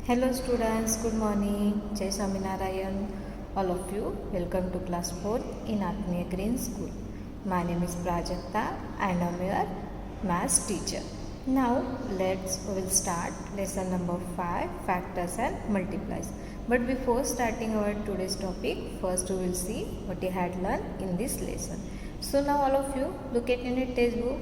Hello students, good morning. Jai Swaminarayan. All of you, welcome to class 4 in Atmiya Green School. My name is Prajakta and I'm your maths teacher. Now we'll start lesson number 5, factors and multiplies. But before starting our today's topic, first we will see what you had learned in this lesson. So now all of you look at in your textbook.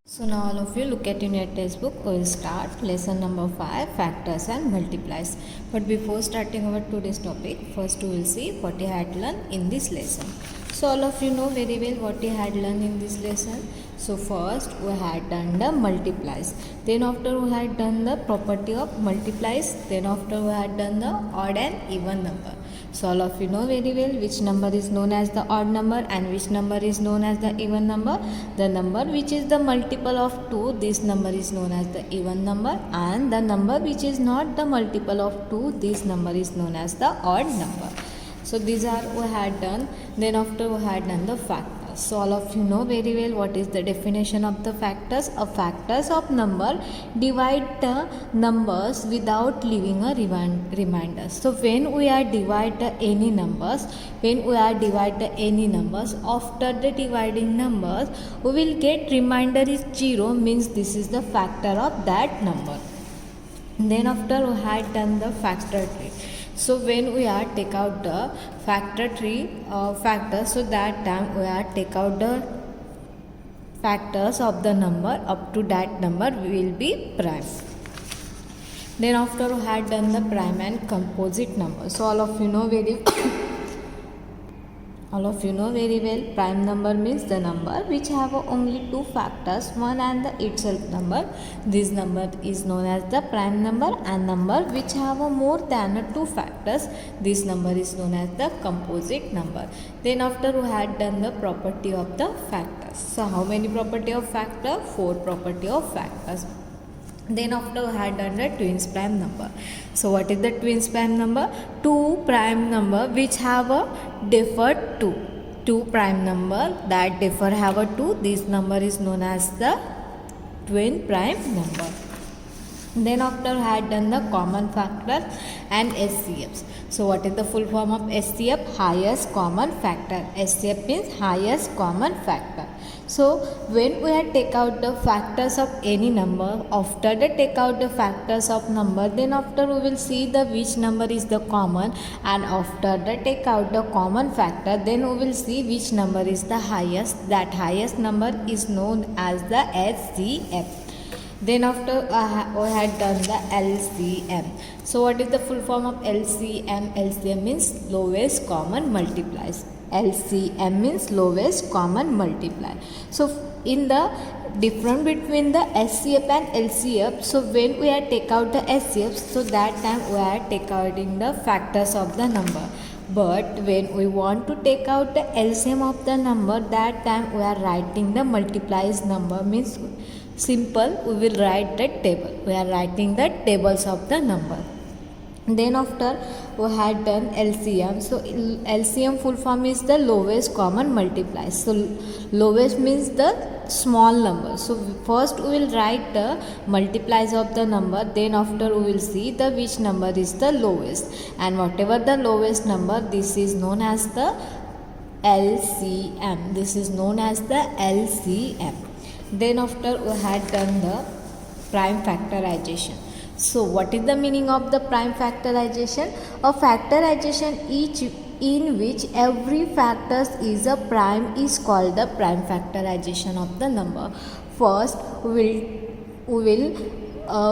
So now all of you look at in your textbook. We will start lesson number 5, factors and multiplies. But before starting our today's topic, first we will see what you had learned in this lesson. So all of you know very well what you had learned in this lesson. So first we had done the multiplies. Then after we had done the property of multiplies. Then after we had done the odd and even number. So all of you know very well which number is known as the odd number and which number is known as the even number. The number which is the multiple of 2, this number is known as the even number, and the number which is not the multiple of 2, this number is known as the odd number. So these are we had done. Then after we had done the factors. So all of you know very well what is the definition of the factors. A factors of number divide the numbers without leaving a reminder. So when we are divide any numbers, after the dividing numbers, we will get reminder is 0, means this is the factor of that number. Then after we had done the factor tree. So when we are take out the factor tree factors, so that time we are take out the factors of the number up to that number will be prime. Then after we had done the prime and composite number. So all of you know very well prime number means the number which have only two factors, one and the itself number. This number is known as the prime number, and number which have more than two factors, this number is known as the composite number. Then after we had done the property of the factors. So how many property of factor? 4 property of factors. Then after we had done the twins prime number. So what is the twins prime number? Two prime number which have a differed 2. Two prime number that differ have a 2. This number is known as the twin prime number. Then after we had done the common factors and SCFs. So what is the full form of SCF? Highest common factor. SCF means highest common factor. So when we are take out the factors of any number, after the take out the factors of number, then after we will see the which number is the common, and after the take out the common factor, then we will see which number is the highest. That highest number is known as the SCF. Then after we had done the LCM. So what is the full form of LCM? LCM means lowest common multiplies. LCM means lowest common multiply. So in the difference between the SCF and LCF, so when we are take out the SCF, so that time we are take out in the factors of the number. But when we want to take out the LCM of the number, that time we are writing the multiplies number, means simple we will write the table. We are writing the tables of the number. Then after we had done LCM. So LCM full form is the lowest common multiply. So lowest means the small number. So first we will write the multiplies of the number, then after we will see the which number is the lowest, and whatever the lowest number, this is known as the LCM. This is known as the LCM. Then after we had done the prime factorization. So what is the meaning of the prime factorization? A factorization in which every factor is a prime is called the prime factorization of the number. First we will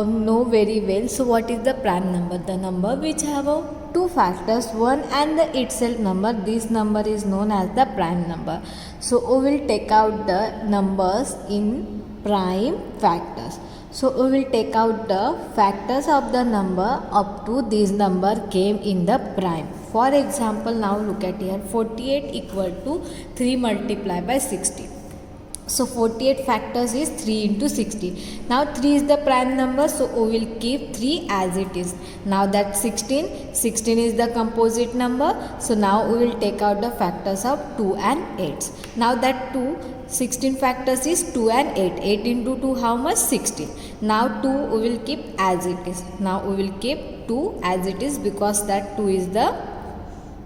know very well. So what is the prime number? The number which have two factors, one and the itself number, this number is known as the prime number. So we will take out the numbers in prime factors. So we will take out the factors of the number up to this number came in the prime. For example, now look at here, 48 equal to 3 multiplied by 60. So 48 factors is 3 into 60. Now 3 is the prime number, so we will keep 3 as it is. Now that 16 is the composite number, so now we will take out the factors of 2 and 8. Now that 16 factors is 2 and 8. 8 into 2 how much? 16. Now 2 we will keep as it is. Now we will keep 2 as it is because that 2 is the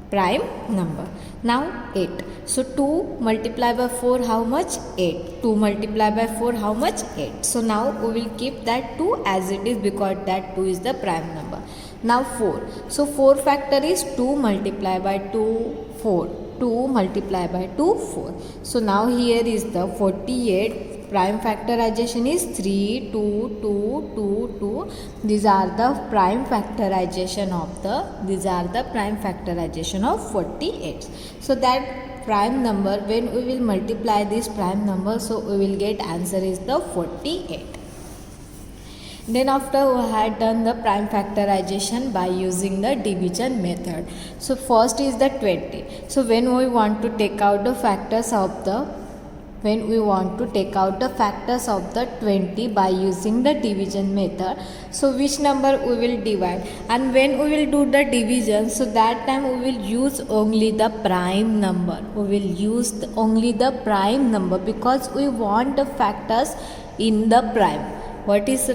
prime number. Now 8. So 2 multiplied by 4 how much? 8. 2 multiplied by 4 how much? 8. So now we will keep that 2 as it is because that 2 is the prime number. Now 4. So 4 factor is 2 multiplied by 2 4. 2 multiplied by 2 4. So now here is the 48. Prime factorization is 3, 2, 2, 2, 2. These are the prime factorization of 48. So that prime number, when we will multiply this prime number, so we will get answer is the 48. Then after we had done the prime factorization by using the division method. So first is the 20. So when we want to take out the factors of the 20 by using the division method, so which number we will divide, and when we will do the division, so that time we will use only the prime number. Only the prime number because we want the factors in the prime. What is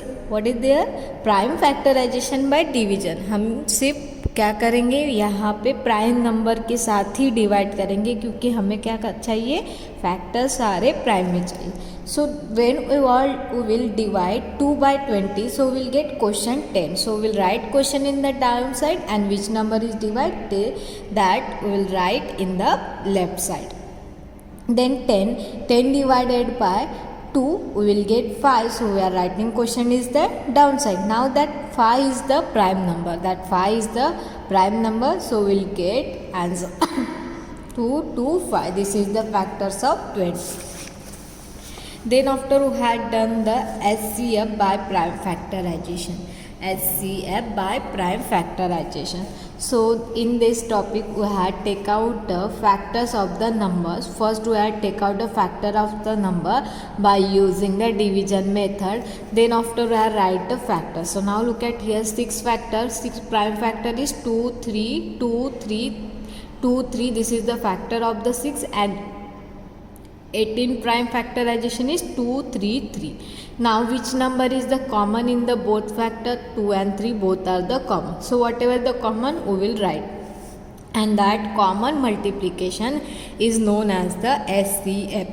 there? Prime factorization by division. हम सिर्फ क्या करेंगे, यहाँ पे prime number के साथ ही divide करेंगे क्योंकि हमें क्या चाहिए, फैक्टर सारे प्राइम में चाहिए. So when we will divide 2 by 20, so we will get question 10. So we will write question in the down side and which number is divided, that we will write in the left side. Then 10 divided by 2 we will get 5, so we are writing question is the downside. Now that 5 is the prime number, so we will get answer 2, 2, 5. This is the factors of 20. Then after we had done the SCF by prime factorization. So in this topic we had take out the factors of the numbers. First we had take out the factor of the number by using the division method. Then after we had write the factors. So now look at here, 6 factors. 6 prime factor is 2, 3, 2, 3, 2, 3. This is the factor of the 6, and 18 prime factorization is 2, 3, 3. Now which number is the common in the both factor? 2 and 3 both are the common. So whatever the common we will write. And that common multiplication is known as the SCF.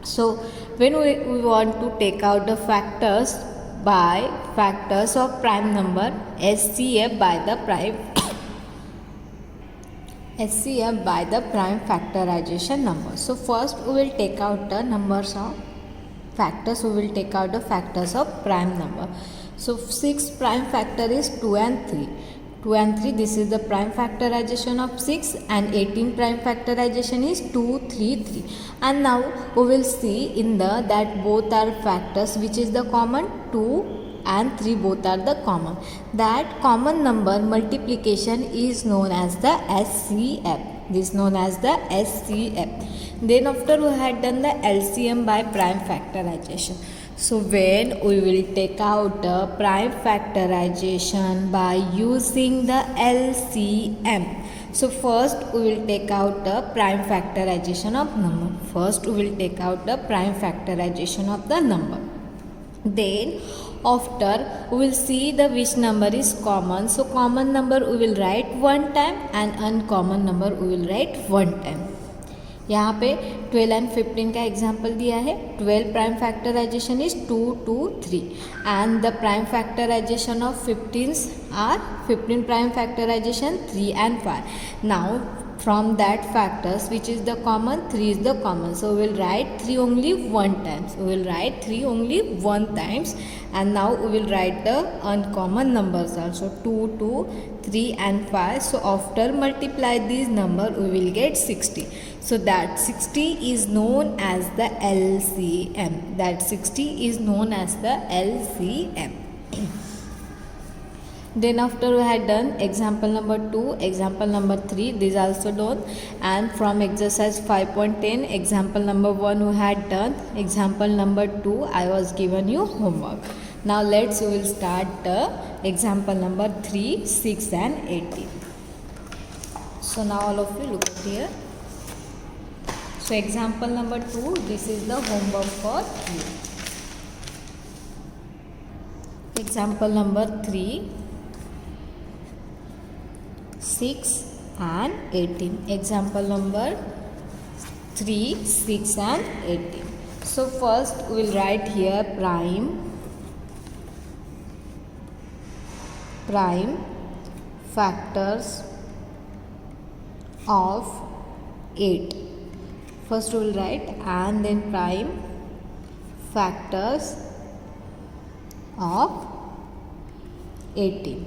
So when we want to take out the factors by factors of prime number, SCF by the prime factorization number. So first we will take out the numbers of factors. We will take out the factors of prime number. So 6 prime factor is 2 and 3. 2 and 3, this is the prime factorization of 6, and 18 prime factorization is 2, 3, 3. And now we will see in the that both are factors, which is the common. 2 and 3 both are the common. That common number multiplication is known as the SCF. Then after we had done the LCM by prime factorization. So when we will take out the prime factorization by using the LCM. So first we will take out the prime factorization of number. Then after we will see the which number is common. So common number we will write one time and uncommon number we will write one time. यहाँ पे 12 and 15 का example दिया है. 12 prime factorisation is 2, 2, 3 and the prime factorization of 15s are 15 prime factorization 3 and 5. Now from that factors which is the common, 3 is the common, so we will write 3 only one times. And now we will write the uncommon numbers also, 2, 2, 3 and 5. So after multiply these number we will get 60. So that 60 is known as the LCM. Then after we had done example number 2, example number 3, these also done. And from exercise 5.10, example number 1 we had done, example number 2 I was given you homework. Now we will start the example number 3, 6 and 18. So now all of you look at here. So example number 2, this is the homework for you. Example number 3, 6 and 18. Example number 3, 6 and 18. So first we will write here prime factors of 8. First we will write and then prime factors of 18.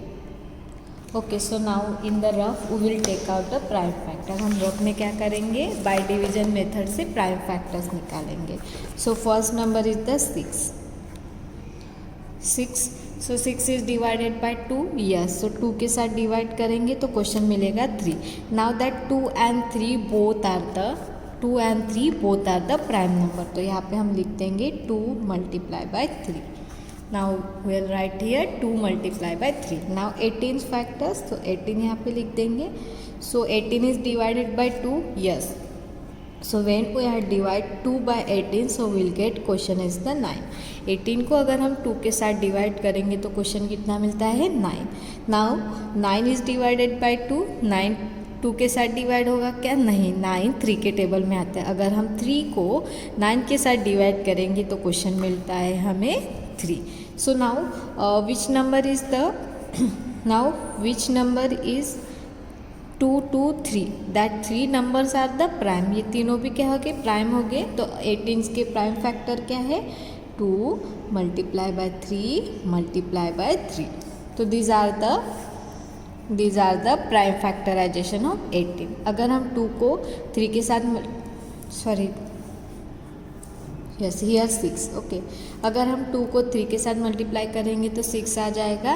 Okay, so now in the rough we will take out the prime factor. हम rough में क्या करेंगे, by division method से prime factors निकालेंगे. So first number is the 6. So 6 is divided by 2. Yes, so 2 के साथ divide करेंगे तो क्वेश्चन मिलेगा 3. Now that 2 and 3 both are the prime number. तो यहाँ पे हम लिख देंगे 2 multiply by 3. Now we will write here 2 multiply by 3. Now 18 factors, so 18 यहाँ पे लिख देंगे. So 18 is divided by 2. Yes. So when we are divide 2 by 18, so we will get question is the 9. 18 को अगर हम 2 के साथ डिवाइड करेंगे तो क्वेश्चन कितना मिलता है 9. Now 9 is divided by 2. 9 2 के साथ डिवाइड होगा क्या, नहीं, 9 3 के टेबल में आता है. अगर हम 3 को 9 के साथ डिवाइड करेंगे तो क्वेश्चन मिलता है हमें 3. So now which number is 2 2 3, that 3 numbers are the prime. ये तीनों भी क्या हो गए, प्राइम हो गए. तो 18 के प्राइम फैक्टर क्या है, 2 multiply by 3 multiply by 3. तो these are the prime factorization of 18. अगर हम 2 को 3 के साथ यस हियर 6. ओके, अगर हम 2 को 3 के साथ मल्टीप्लाई करेंगे तो 6 आ जाएगा.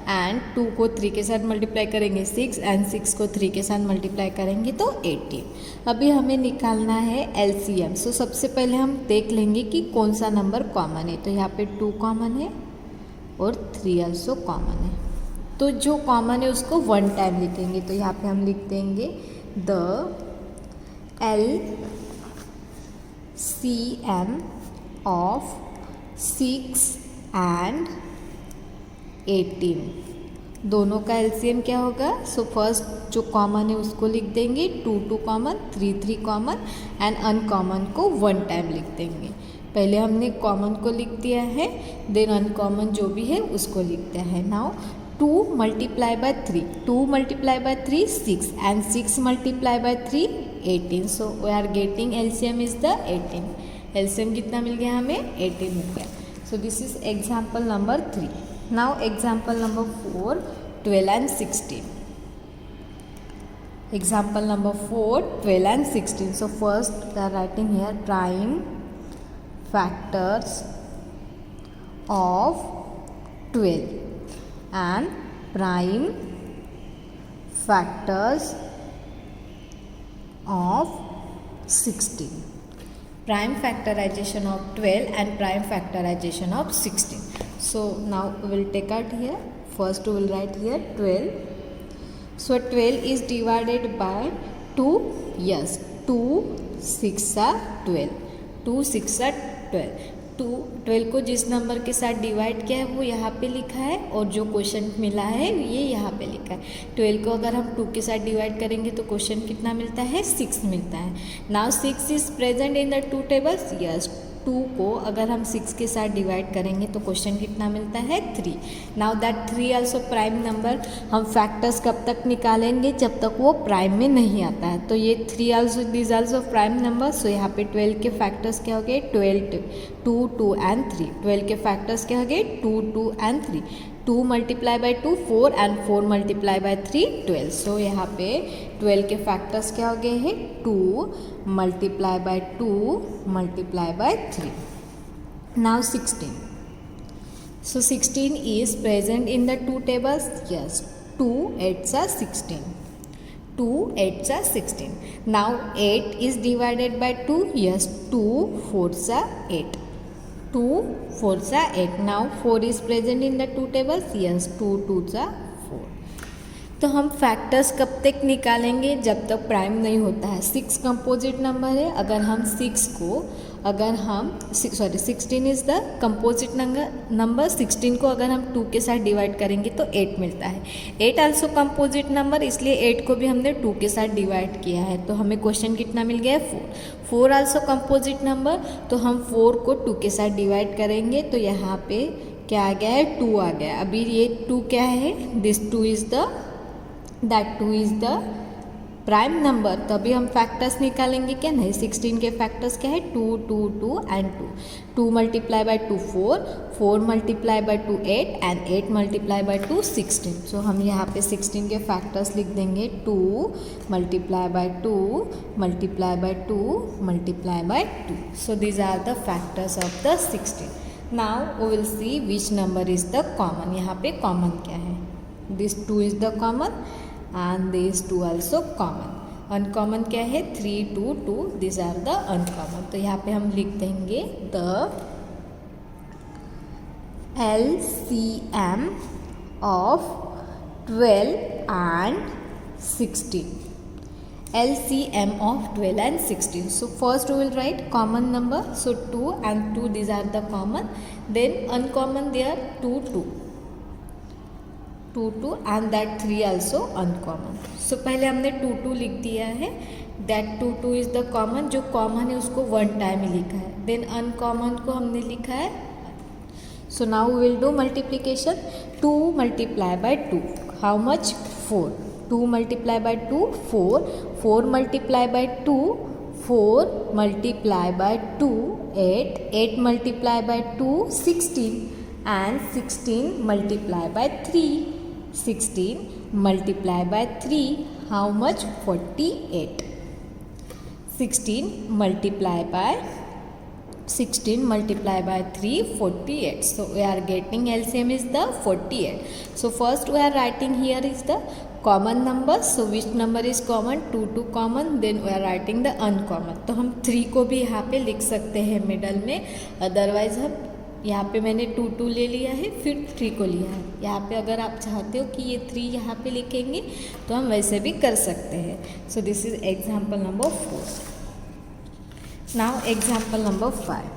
एंड 2 को 3 के साथ मल्टीप्लाई करेंगे 6 एंड 6 को 3 के साथ मल्टीप्लाई करेंगे तो 18. अभी हमें निकालना है एलसीएम. सो सबसे पहले हम देख लेंगे कि कौन सा नंबर कॉमन है. तो यहाँ पे 2 कॉमन है और 3 ऑल्सो कॉमन है. तो जो कॉमन है उसको 1 टाइम लिखेंगे. तो यहाँ पे हम लिख देंगे द LCM of 6 and 18. दोनों का LCM क्या होगा. सो फर्स्ट जो कॉमन है उसको लिख देंगे 2 2 कॉमन, 3 3 कॉमन एंड अनकॉमन को 1 टाइम लिख देंगे. पहले हमने कॉमन को लिख दिया है, देन अनकॉमन जो भी है उसको लिखते हैं. Now 2 multiply by 3, 2 multiply by 3 6 and 6 multiply by 3 18. So we are getting LCM is the 18. LCM कितना मिल गया हमें, 18 मिल गया. So this is example number 3. Now example number 4, 12 and 16. Example number 4, 12 and 16. So first we are writing here prime factors of 12 and prime factors of 16. Prime factorization of 12 and prime factorization of 16. So now we will take out here. First we will write here 12. So 12 is divided by 2. Yes, 2 6 are 12. 2 6 are 12. 12 को जिस number के साथ divide किया है वो यहाँ पे लिखा है और जो क्वेश्चन मिला है ये यहाँ पे लिखा है. 12 को अगर हम 2 के साथ डिवाइड करेंगे तो क्वेश्चन कितना मिलता है, 6 मिलता है. Now 6 is present in the 2 tables. Yes, 2 को अगर हम 6 के साथ डिवाइड करेंगे तो क्वेश्चन कितना मिलता है, 3. Now that 3 also prime number. हम फैक्टर्स कब तक निकालेंगे, जब तक वो प्राइम में नहीं आता है. तो ये 3 also this also prime number. So यहाँ पे 12 के फैक्टर्स क्या हो गए, 2 2 एंड 3. 12 के फैक्टर्स क्या हो गए, 2 2 and 3. 2 multiply by 2 4 and 4 multiply by 3 12. सो यहाँ पे 12 के फैक्टर्स क्या हो गए हैं, 2 multiply by 2 multiply by 3. Now 16. So 16 is present in the two tables. Yes, 2 8s are 16. 2 8s are 16. Now 8 is divided by 2. Yes, 2 4s are 8. 2 4s are 8. Now 4 is present in the two tables. Yes, 2 2s are 4. तो हम factors कब तक निकालेंगे? जब तक prime नहीं होता है। 6 कंपोजिट नंबर है। अगर हम 16 इज़ द कंपोजिट नंबर। 16 को अगर हम 2 के साथ डिवाइड करेंगे तो 8 मिलता है। 8 आल्सो कंपोजिट नंबर, इसलिए 8 को भी हमने 2 के साथ डिवाइड किया है। तो हमें क्वेश्चन कितना मिल गया है? 4। 4 आल्सो कंपोजिट नंबर, तो हम 4 को 2 के साथ डिवाइड करेंगे तो यहाँ पे क्या आ गया है? 2 आ गया। अभी ये 2 क्या है? This 2 is the prime number. तभी हम फैक्टर्स निकालेंगे क्या? नहीं, 16 के फैक्टर्स क्या है? 2 2 2 and 2। 2 multiply by 2 4, 4 multiply by 2 8 and 8 multiply by 2 16। So हम यहाँ पे 16 के फैक्टर्स लिख देंगे। 2 multiply by 2 multiply by 2 multiply by 2। So these are the factors of the 16। Now we will see which number is the common. यहाँ पे common क्या है? This 2 is the common and these 2 also common. Uncommon क्या है? 3 2 2, these are the uncommon. तो यहाँ पे हम लिख देंगे the LCM of 12 and 16. LCM of 12 and 16. So first we will write common number. So 2 and 2, these are the common. Then uncommon there 2 2. 2 2 and that 3 also uncommon. So पहले हमने 2 2 लिख दिया है। that 2 2 is the common। जो common है उसको one time ही लिखा है। then अनकॉमन को हमने लिखा है। so now we will do multiplication. 2 multiply by 2, how much? 4. 2 multiply by 2 4, 4 multiply by 2 4 multiply by 2 8, 8 multiply by 2 16 and 16 multiply by 3, 16 multiply by 3, how much? 48. 16 multiply by 3 48. So we are getting LCM is the 48. So first we are writing here is the common number. So which number is common? 2 2 common. Then we are writing the uncommon. तो हम 3 को भी यहाँ पे लिख सकते हैं middle में। अदरवाइज हम यहाँ पे मैंने 2 2 ले लिया है, फिर 3 को लिया है। यहाँ पे अगर आप चाहते हो कि ये 3 यहाँ पे लिखेंगे तो हम वैसे भी कर सकते हैं। So this is example number 4। Now example number 5।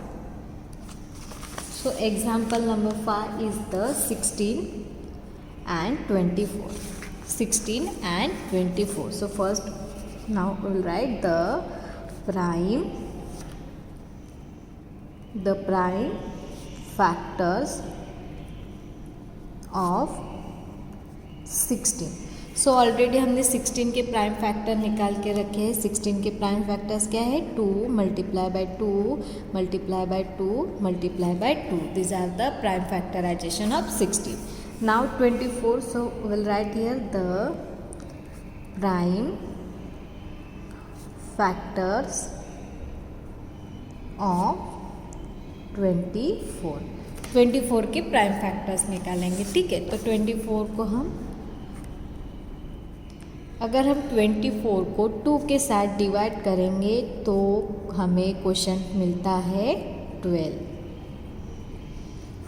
So example number 5 is the 16 and 24. 16 and 24. So first now we will write the prime factors of 16. So already हमने 16 के प्राइम फैक्टर निकाल के रखे हैं। 16 के प्राइम फैक्टर्स क्या है? 2 multiply by 2 multiply by 2 multiply by 2। This are the prime factorization of 16. Now 24. So will write here the prime factors of 24। 24 के प्राइम फैक्टर्स निकालेंगे। ठीक है, तो 24 को हम अगर हम 24 को 2 के साथ डिवाइड करेंगे तो हमें क्वेश्चन मिलता है 12।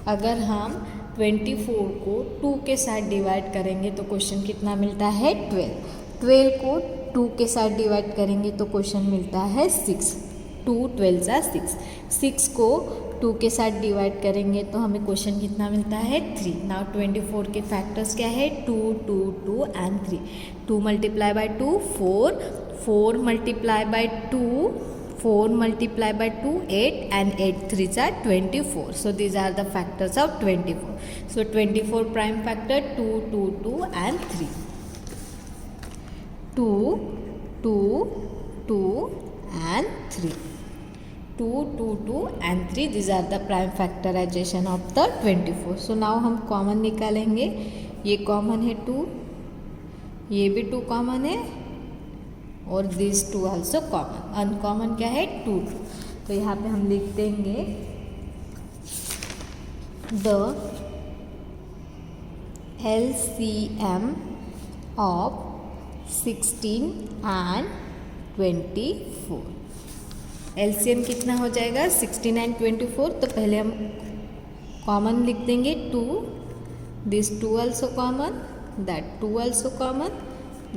अगर हम 24 को 2 के साथ डिवाइड करेंगे तो क्वेश्चन कितना मिलता है? 12। 12 को 2 के साथ डिवाइड करेंगे तो क्वेश्चन मिलता है 6। 2 12 6। 6 को 2 के साथ डिवाइड करेंगे तो हमें क्वेश्चन कितना मिलता है? 3। नाउ 24 के फैक्टर्स क्या है? 2 2 2 and 3। 2 multiply by 2 4, 4 multiply by 2 4 multiplied by 2 8 and 8 3s are 24. So these are the factors of 24. So 24 prime factor 2 2 2 and 3. 2 2 2 and 3. 2 2 2 and 3. These are the prime factorization of the 24. So now हम common निकालेंगे. ये common है 2, ये भी 2 common है और this 2 also common. Uncommon क्या है? 2 2. तो यहाँ पे हम लिख देंगे the LCM of 16 and 24। LCM कितना हो जाएगा 16 एंड 24। तो पहले हम कॉमन लिख देंगे 2, this 2 also common, that 2 also common,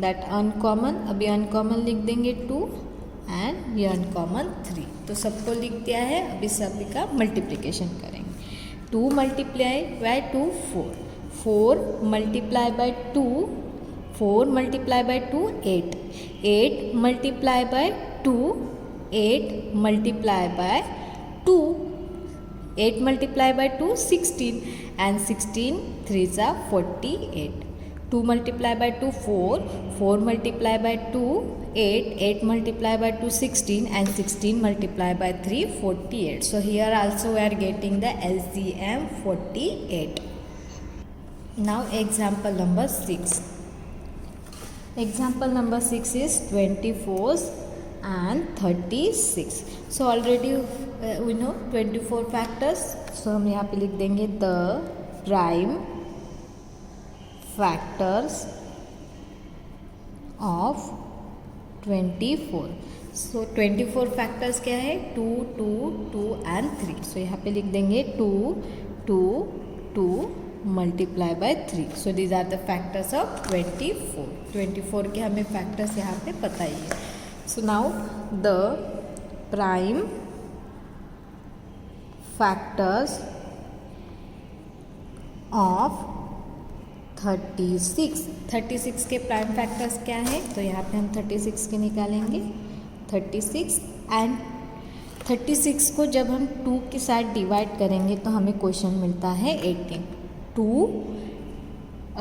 that uncommon, अभी अनकॉमन लिख देंगे 2 एंड ये अनकॉमन 3। तो सबको लिख दिया है, अभी सभी का मल्टीप्लिकेशन करेंगे। 2 multiply by 2 4, 4 multiply by 2, 4 multiply by 2 8, 8 multiply by 2, 8 multiply by 2, 8 multiply by 2 16 and 16 3s are 48। 2 multiply by 2 4, 4 multiply by 2 8, 8 multiply by 2 16 and 16 multiply by 3 48। So here also we are getting the LCM 48। Now example number 6. Example number 6 is 24 and 36। So already we know 24 factors। So हम यहाँ पे लिख देंगे the prime factors of 24। So 24 factors क्या है 2, 2, 2 and 3। So यहाँ पे लिख देंगे 2, 2, 2 multiply by 3। So these are the factors of 24। 24 के हमें फैक्टर्स यहाँ पे पता ही है। So now the prime factors of 36। 36 के प्राइम फैक्टर्स क्या है, तो यहाँ पे हम 36 के निकालेंगे 36 एंड 36 को जब हम 2 के साथ डिवाइड करेंगे तो हमें क्वेश्चन मिलता है 18। 2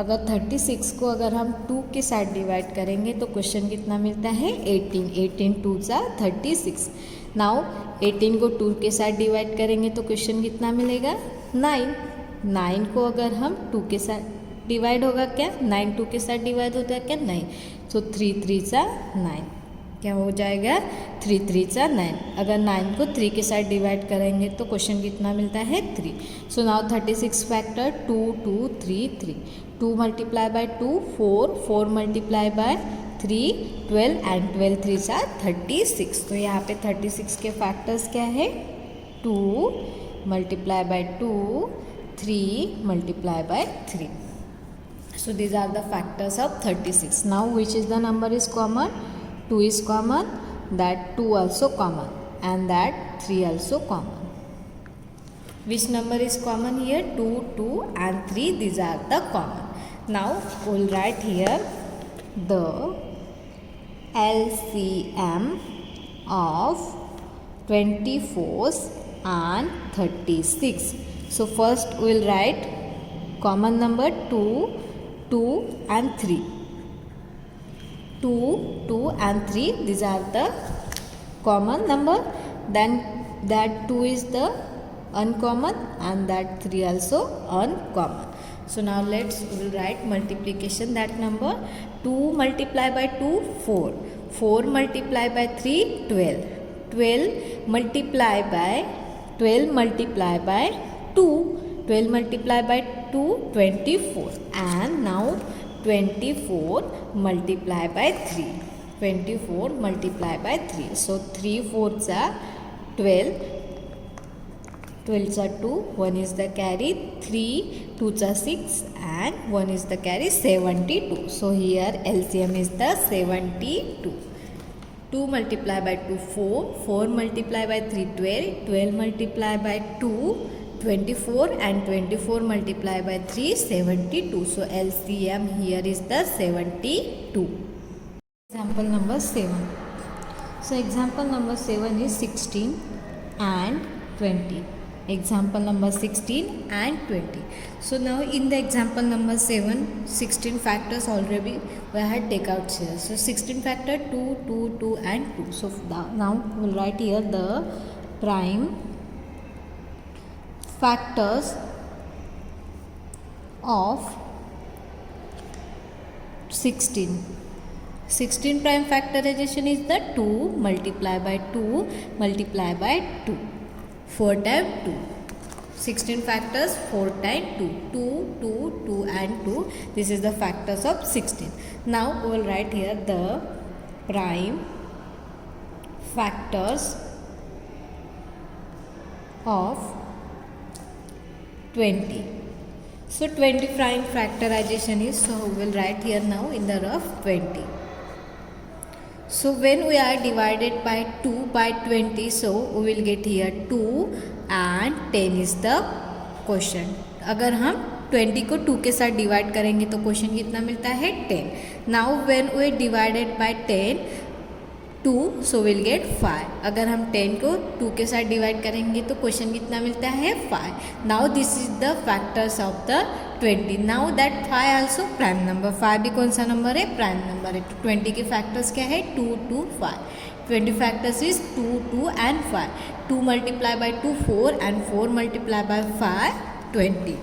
अगर 36 को अगर हम 2 के साथ डिवाइड करेंगे तो क्वेश्चन कितना मिलता है 18। 18 2 सा 36। नाउ 18 को 2 के साथ डिवाइड करेंगे तो क्वेश्चन कितना मिलेगा 9। 9 को अगर हम 2 के साथ डिवाइड होगा क्या, 9 2 के साथ डिवाइड होता है क्या, नहीं। सो 3 3 सा 9, क्या हो जाएगा 3 3 सा 9। अगर 9 को 3 के साथ डिवाइड करेंगे तो क्वेश्चन कितना मिलता है 3। So now 36 factor 2 2 3 3। 2 multiply by 2 4, 4 multiply by 3 12 and 12 3 सा 36। तो यहाँ पे 36 के फैक्टर्स क्या है 2 multiply by 2, 3 multiply by 3। So these are the factors of 36। Now which is the number is common? 2 is common, that 2 also common and that 3 also common। Which number is common here? 2, 2 and 3, these are the common। Now we will write here the LCM of 24 and 36। So first we will write common number 2, 2 and 3। 2, 2 and 3, these are the common number, then that 2 is the uncommon and that 3 also uncommon। So now let's we will write multiplication that number। 2 multiply by 2 4, 4 multiply by 3 12, 12 multiply by 12 multiply by 2, 12 multiply by 2 24 and now 24 multiply by 3, 24 multiply by 3। So 3 4s are 12, 12s are 2, 1 is the carry, 3 2s are 6 and 1 is the carry 72। So here LCM is the 72। 2 multiply by 2 4, 4 multiply by 3 12, 12 multiply by 2 24 and 24 multiply by 3 72। So LCM here is the 72। Example number 7। So example number 7 is 16 and 20। Example number 16 and 20। So now in the example number 7, 16 factors already we had take out here। So 16 factor 2 2 2 and 2। So now we will write here the prime factors of 16। 16 prime factorization is the 2 multiply by 2 multiply by 2, 4 times 2। 16 factors 4 times 2, 2, 2, 2 and 2. This is the factors of 16. Now we will write here the prime factors of 20. So 20 prime factorization is, so we will write here now in the rough 20. So when we are divided by 2 by 20, so we will get here 2 and 10 is the quotient. अगर हम 20 को 2 के साथ divide करेंगे तो question कितना मिलता है 10. Now when we divided by 10 2, so will get 5. अगर हम 10 को 2 के साथ डिवाइड करेंगे तो क्वेश्चन कितना मिलता है 5. Now this is the factors of the 20. Now that 5 also prime number. 5 भी कौन सा नंबर है? प्राइम नंबर है. तो 20 के फैक्टर्स क्या है? 2, 2, 5. 20 factors is 2, 2 and 5. 2 multiplied by 2 4 and 4 multiplied by 5 20.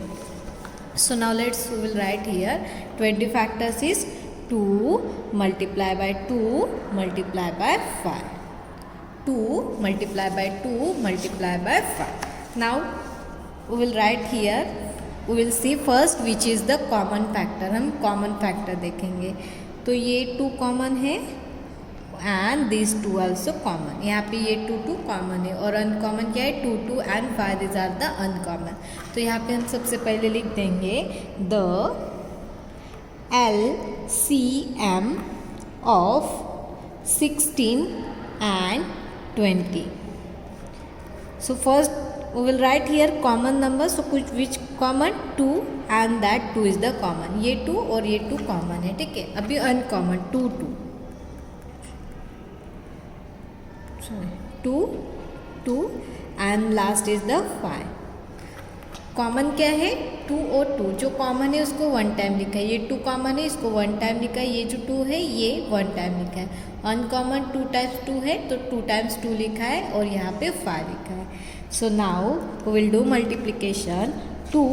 So now we will write here 20 factors is 2 multiplied by 2 multiplied by 5. 2 multiplied by 2 multiplied by 5. Now we will write here, we will see first which is the common factor. हम common factor देखेंगे. तो ये 2 common है and this 2 also common. यहाँ पे ये 2 2 common है और अनकॉमन क्या है? 2 2 and 5 this are the uncommon. तो यहाँ पे हम सबसे पहले लिख देंगे the LCM of 16 and 20. So first we will write here common number. So which common? 2 and that 2 is the common. ये 2 और ये 2 common है. ठीक है. अभी uncommon 2 2 2 2 and last is the 5. Common क्या है? 2 और 2. जो कॉमन है उसको 1 टाइम लिखा है. ये 2 कॉमन है, इसको 1 टाइम लिखा है. ये जो 2 है ये 1 टाइम लिखा है. अनकॉमन 2 टाइम्स 2 है तो 2 टाइम्स 2 लिखा है और यहाँ पे 5 लिखा है. So now we will do multiplication. 2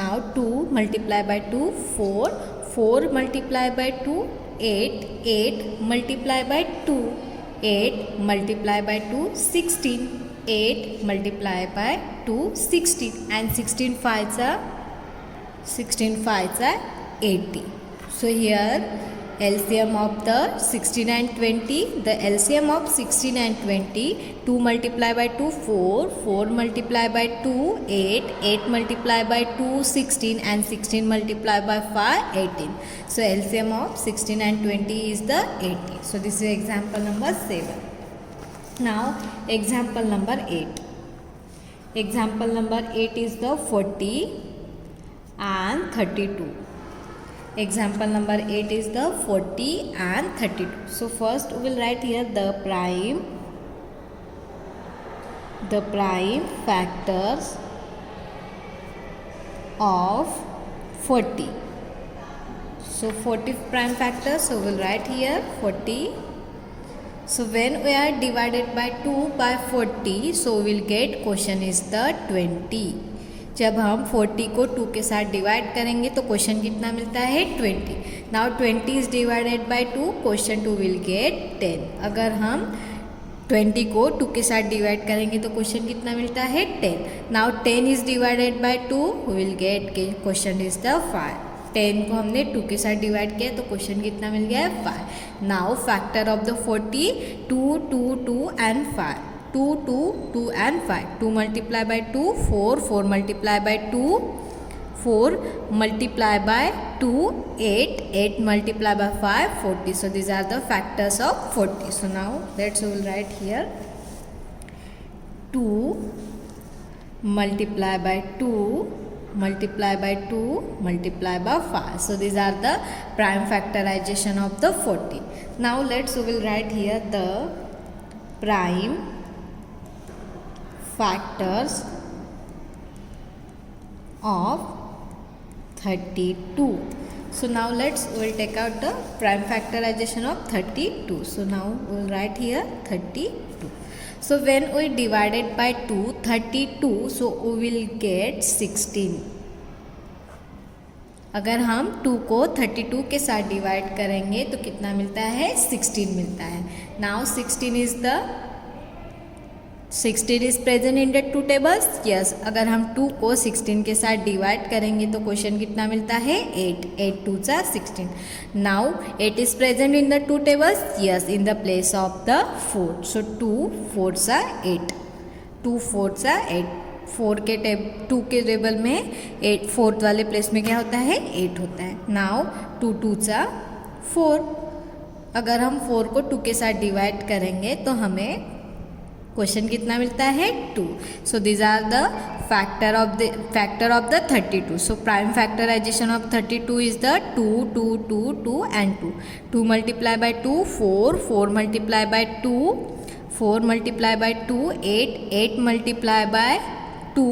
now 2 multiply by 2 4, 4 multiply by 2 8, 8 multiply by 2 8 multiply by 2 16, 8 multiply by 2 16 and 16 5s are 80. So here LCM of the 16 and 20, the LCM of 16 and 20, 2 multiply by 2 4, 4 multiply by 2 8, 8 multiply by 2 16 and 16 multiply by 5 18. So LCM of 16 and 20 is the 80. So this is example number 7. Now example number 8. Example number 8 is the 40 and 32. Example number 8 is the 40 and 32. So first we will write here the prime factors of 40. So 40 prime factors, so we will write here 40. So when we are divided by 2 by 40, so we will get quotient is the 20. जब हम 40 को 2 के साथ divide करेंगे तो question कितना मिलता है 20. Now 20 is divided by 2, question 2 will get 10. अगर हम 20 को 2 के साथ डिवाइड करेंगे तो क्वेश्चन कितना मिलता है 10. Now 10 is divided by 2, will get question is the 5. 10 को हमने 2 के साथ डिवाइड किया तो क्वेश्चन कितना मिल गया है 5. Now factor of the 40 2 2 2 and 5. 2 2 2 and 5. 2 multiply by 2 4, 4 multiply by 2 4 multiply by 2 8, 8 multiply by 5 40. So these are the factors of 40. So now let's we will write here 2 multiply by 2 multiply by 2 multiply by 5. So these are the prime factorization of the 40. Now let's we will write here the prime factors of 32. So now we will take out the prime factorization of 32. So now we will write here 32. So when we divided by 2 32, so we will get 16. अगर हम 2 को 32 के साथ divide करेंगे तो कितना मिलता है 16 मिलता है. Now 16 is the 16 is present in the two tables, yes. अगर हम 2 को 16 के साथ डिवाइड करेंगे तो क्वेश्चन कितना मिलता है 8, 8 2 जा 16। Now 8 is present in the two tables, yes, in the place of the 4, सो 2 4 जा 8, 2 4 जा 8, 2 के टेबल में 8 फोर्थ वाले प्लेस में क्या होता है 8 होता है। नाउ 2 2 जा 4, अगर हम 4 को 2 के साथ डिवाइड करेंगे तो हमें क्वेश्चन कितना मिलता है 2। So these are the factor of the 32। So prime factorization of 32 is the 2 2 2 2 and 2, 2 multiply by 2 4, 4 multiply by 2 4 multiply by 2 8, 8 multiply by 2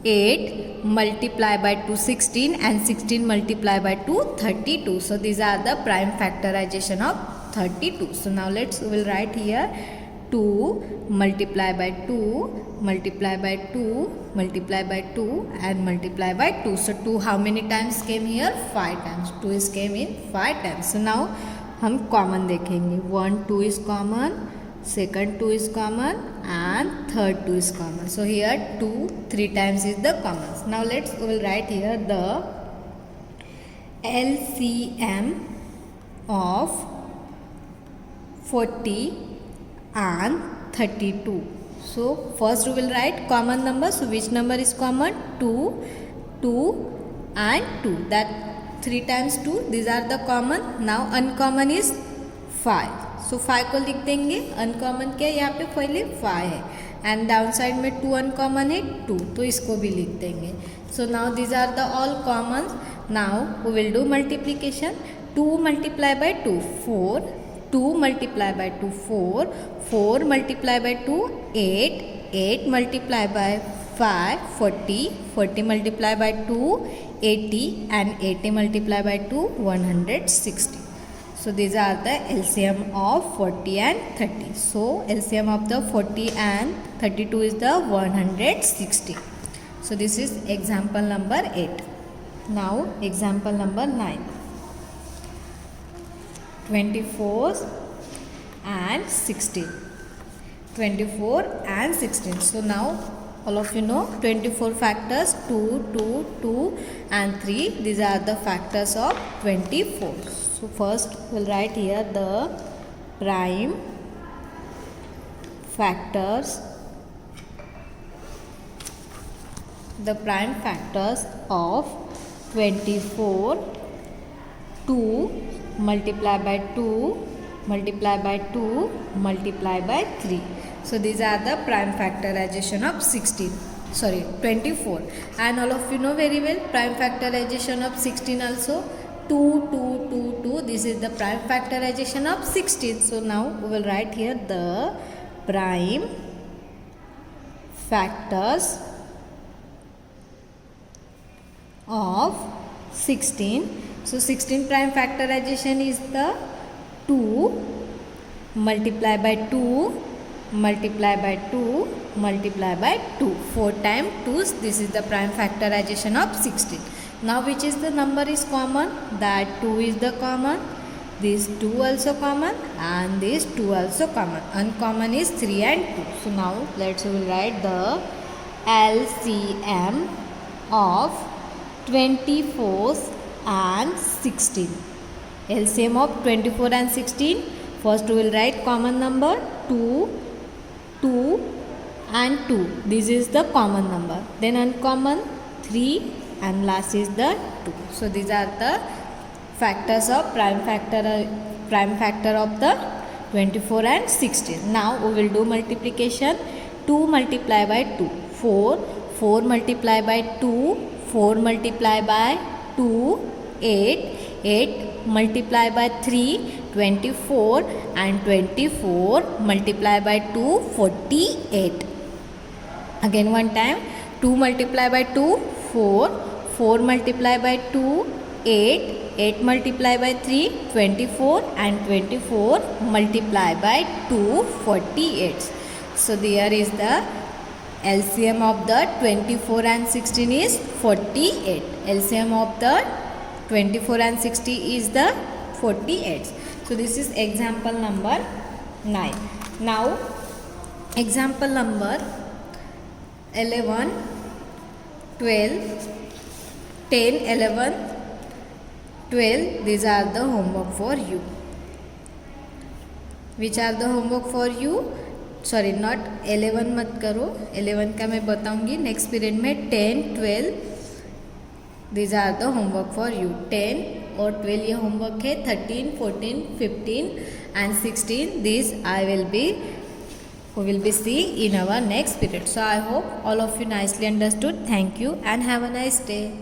8 multiply by 2 16 and 16 multiply by 2 32. So these are the prime factorization of 32. So now we'll write here 2 multiply by 2 multiply by 2 multiply by 2 and multiply by 2. So 2 how many times came here? 5 times. 2 is came in 5 times. So now हम common देखेंगे, 1 2 is common, second 2 is common and third 2 is common. So here 2 3 times is the common. Now we will write here the LCM of 40 and 32. So first we will write common number. So which number is common? 2 2 and 2, that 3 times 2, these are the common. Now uncommon is 5. So 5 को लिख देंगे, uncommon क्या है यहाँ पे पहले 5 है and down side में 2 अनकॉमन है 2, तो इसको भी लिख देंगे. So now these are the all common. Now we will do multiplication. 2 multiply by 2 4, 2 multiply by 2 4, 4 multiply by 2 8, 8 multiply by 5 40, 40 multiply by 2 80 and 80 multiply by 2 160. So these are the LCM of 40 and 30. So LCM of the 40 and 32 is the 160. So this is example number 8. Now example number 9. 24 and 16. 24 and 16. So now all of you know 24 factors 2, 2, 2 and 3. These are the factors of 24. So first we'll write here the prime factors. The prime factors of 24, 2 multiply by 2 multiply by 2 multiply by 3. So these are the prime factorization of 24. And all of you know very well prime factorization of 16 also. 2 2 2 2, this is the prime factorization of 16. So now we will write here the prime factors of 16. So 16 prime factorization is the 2 multiply by 2 multiply by 2 multiply by 2, 4 times 2's. This is the prime factorization of 16. Now which is the number is common? That 2 is the common, this 2 also common and this 2 also common. Uncommon is 3 and 2. So now we will write the LCM of 24 and 16. LCM of 24 and 16. First we will write common number 2, 2 and 2. This is the common number. Then uncommon 3 and last is the 2. So these are the factors of prime factor of the 24 and 16. Now we will do multiplication. 2 multiply by 2 4, 4 multiply by 2 4 multiply by 2 8, 8 multiply by 3 24 and 24 multiply by 2 48. Again one time, 2 multiply by 2 4, 4 multiply by 2 8, 8 multiply by 3 24 and 24 multiply by 2 48. So there is the LCM of the 24 and 16 is 48. LCM of the 24 and 60 is the 48. So this is example number 9. Now Example number 11, 12, 10, 11, 12. These are the homework for you. Which are the homework for you? Sorry not 11 मत करो, 11 का मैं बताऊंगी next period में. 10, 12 these are the homework for you. 10 और 12 ये homework है. 13, 14, 15 and 16 these we will be see in our next period. So I hope all of you nicely understood. Thank you and have a nice day.